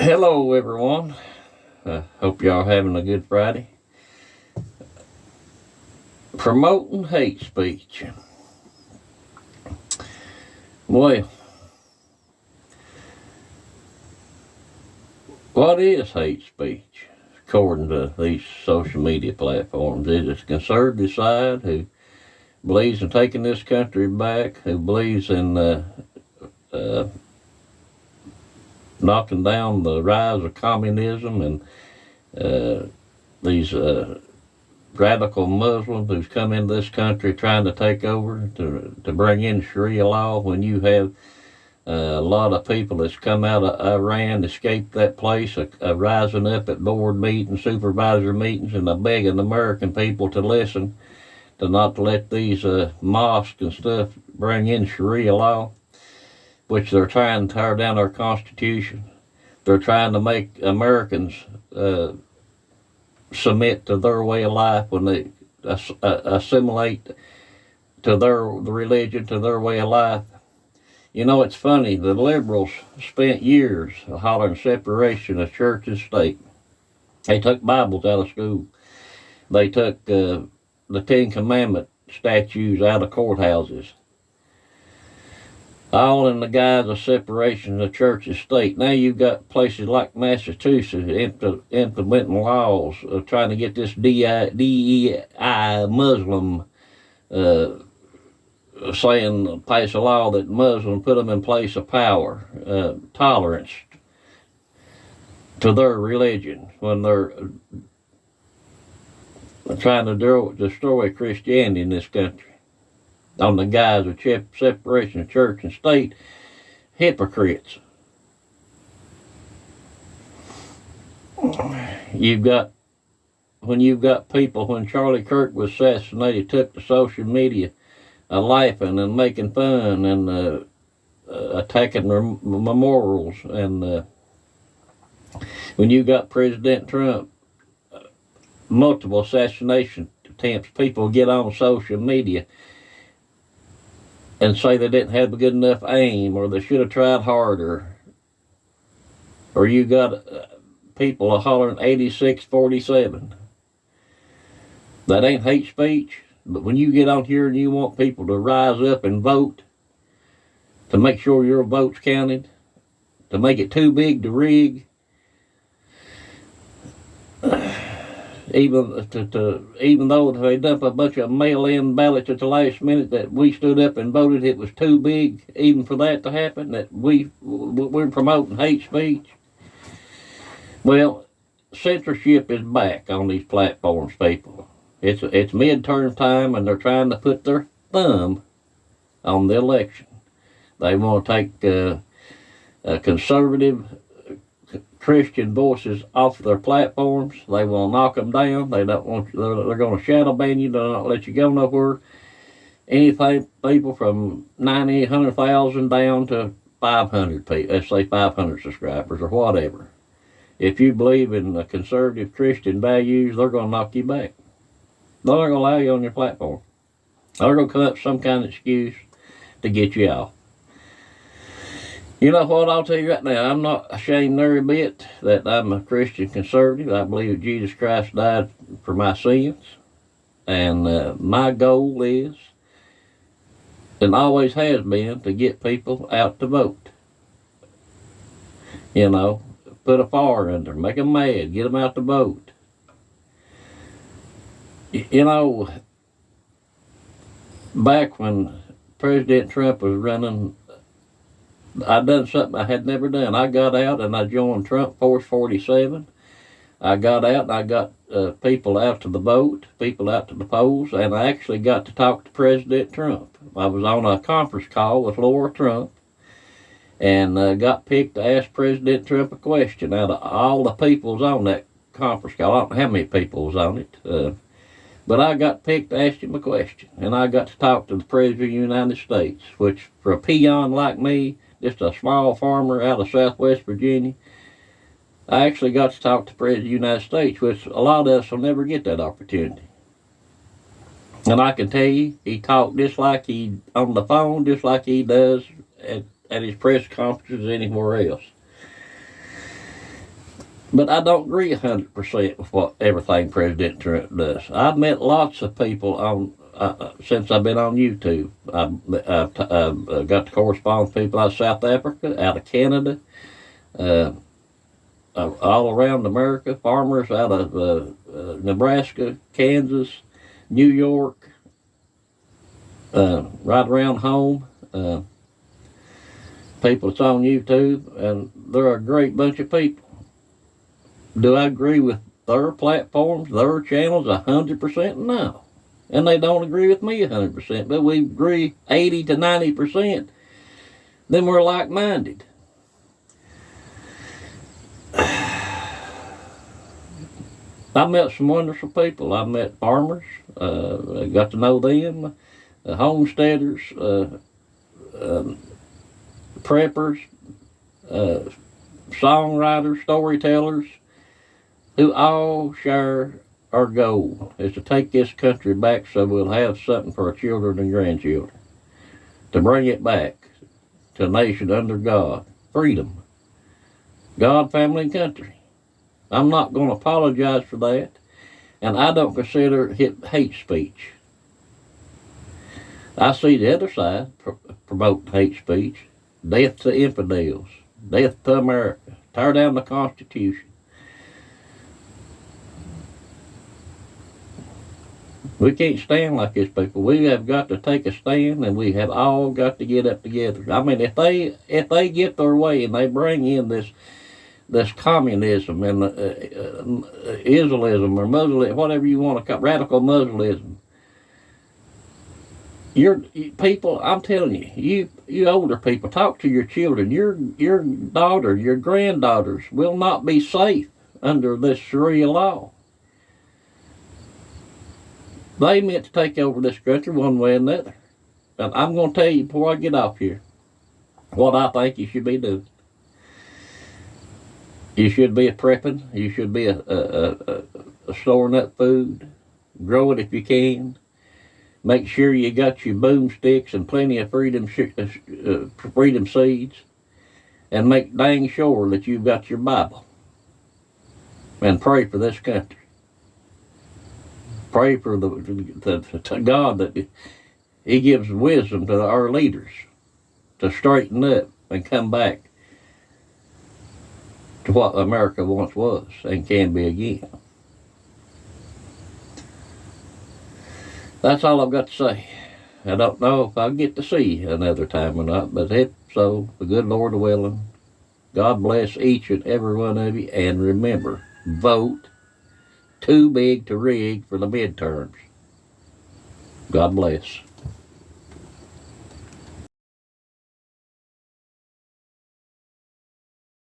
Hello, everyone. Hope y'all having a good Friday. Promoting hate speech. Well, what is hate speech, according to these social media platforms? It is the conservative side who believes in taking this country back, who believes in knocking down the rise of communism and these radical Muslims who's come into this country trying to take over, to bring in Sharia law, when you have a lot of people that's come out of Iran, escaped that place, rising up at board meetings, supervisor meetings, and begging American people to listen, to not let these mosques and stuff bring in Sharia law, which they're trying to tear down our Constitution. They're trying to make Americans submit to their way of life when they assimilate to their religion, to their way of life. You know, it's funny, the liberals spent years hollering separation of church and state. They took Bibles out of school. They took the Ten Commandment statues out of courthouses. All in the guise of separation of church and state. Now you've got places like Massachusetts implementing laws of trying to get this DEI Muslim saying, pass a law that Muslims put them in place of power, tolerance to their religion when they're trying to destroy Christianity in this country on the guise of separation of church and state. Hypocrites. You've got people, when Charlie Kirk was assassinated, took to social media laughing and making fun and attacking memorials. And when you got President Trump, multiple assassination attempts, people get on social media and say they didn't have a good enough aim, or they should have tried harder. Or you got people hollering 86-47. That ain't hate speech. But when you get on here and you want people to rise up and vote, to make sure your vote's counted, to make it too big to rig, even though they dump a bunch of mail-in ballots at the last minute that we stood up and voted it was too big, even for that to happen, that we're promoting hate speech. Well, censorship is back on these platforms, people. It's midterm time, and they're trying to put their thumb on the election. They want to take conservative Christian voices off their platforms. They will knock them down. They don't want you. They're going to shadow ban you. They're not let you go nowhere. Anything, people from 90, 100,000 down to 500 people. Let's say 500 subscribers or whatever. If you believe in conservative Christian values, they're going to knock you back. They're not going to allow you on your platform. They're going to come up with some kind of excuse to get you off. You know what, I'll tell you right now, I'm not ashamed every bit that I'm a Christian conservative. I believe that Jesus Christ died for my sins. And my goal is, and always has been, to get people out to vote. You know, put a fire under them, make them mad, get them out to vote. You know, back when President Trump was running, I done something I had never done. I got out and I joined Trump Force 47. I got out and I got people out to the vote, people out to the polls, and I actually got to talk to President Trump. I was on a conference call with Laura Trump and got picked to ask President Trump a question. Out of all the people was on that conference call, I don't know how many people was on it, but I got picked to ask him a question, and I got to talk to the President of the United States, which for a peon like me, just a small farmer out of Southwest Virginia, I actually got to talk to the President of the United States, which a lot of us will never get that opportunity. And I can tell you, he talked just like he, on the phone, just like he does at his press conferences anywhere else. But I don't agree 100% with what everything President Trump does. I've met lots of people on since I've been on YouTube. I've got to correspond with people out of South Africa, out of Canada, uh, all around America, farmers out of Nebraska, Kansas, New York, right around home. People that's on YouTube, and they're a great bunch of people. Do I agree with their platforms, their channels 100%? No. And they don't agree with me 100%, but we agree 80 to 90%. Then we're like-minded. I met some wonderful people. I met farmers. I got to know them. Homesteaders, preppers, songwriters, storytellers, who all share our goal is to take this country back so we'll have something for our children and grandchildren. To bring it back to a nation under God. Freedom. God, family, and country. I'm not going to apologize for that. And I don't consider it hate speech. I see the other side promoting hate speech. Death to infidels. Death to America. Tear down the Constitution. We can't stand like this, people. We have got to take a stand, and we have all got to get up together. I mean, if they get their way and they bring in this communism and Islamism or Muslim, whatever you want to call radical Muslimism, people, I'm telling you, you older people, talk to your children. Your daughter, your granddaughters will not be safe under this Sharia law. They meant to take over this country one way or another. And I'm going to tell you before I get off here what I think you should be doing. You should be prepping. You should be storing up food. Grow it if you can. Make sure you got your boomsticks and plenty of freedom seeds. And make dang sure that you've got your Bible. And pray for this country. Pray for to God that He gives wisdom to our leaders to straighten up and come back to what America once was and can be again. That's all I've got to say. I don't know if I'll get to see you another time or not, but if so, the good Lord willing, God bless each and every one of you, and remember, vote too big to rig for the midterms. God bless.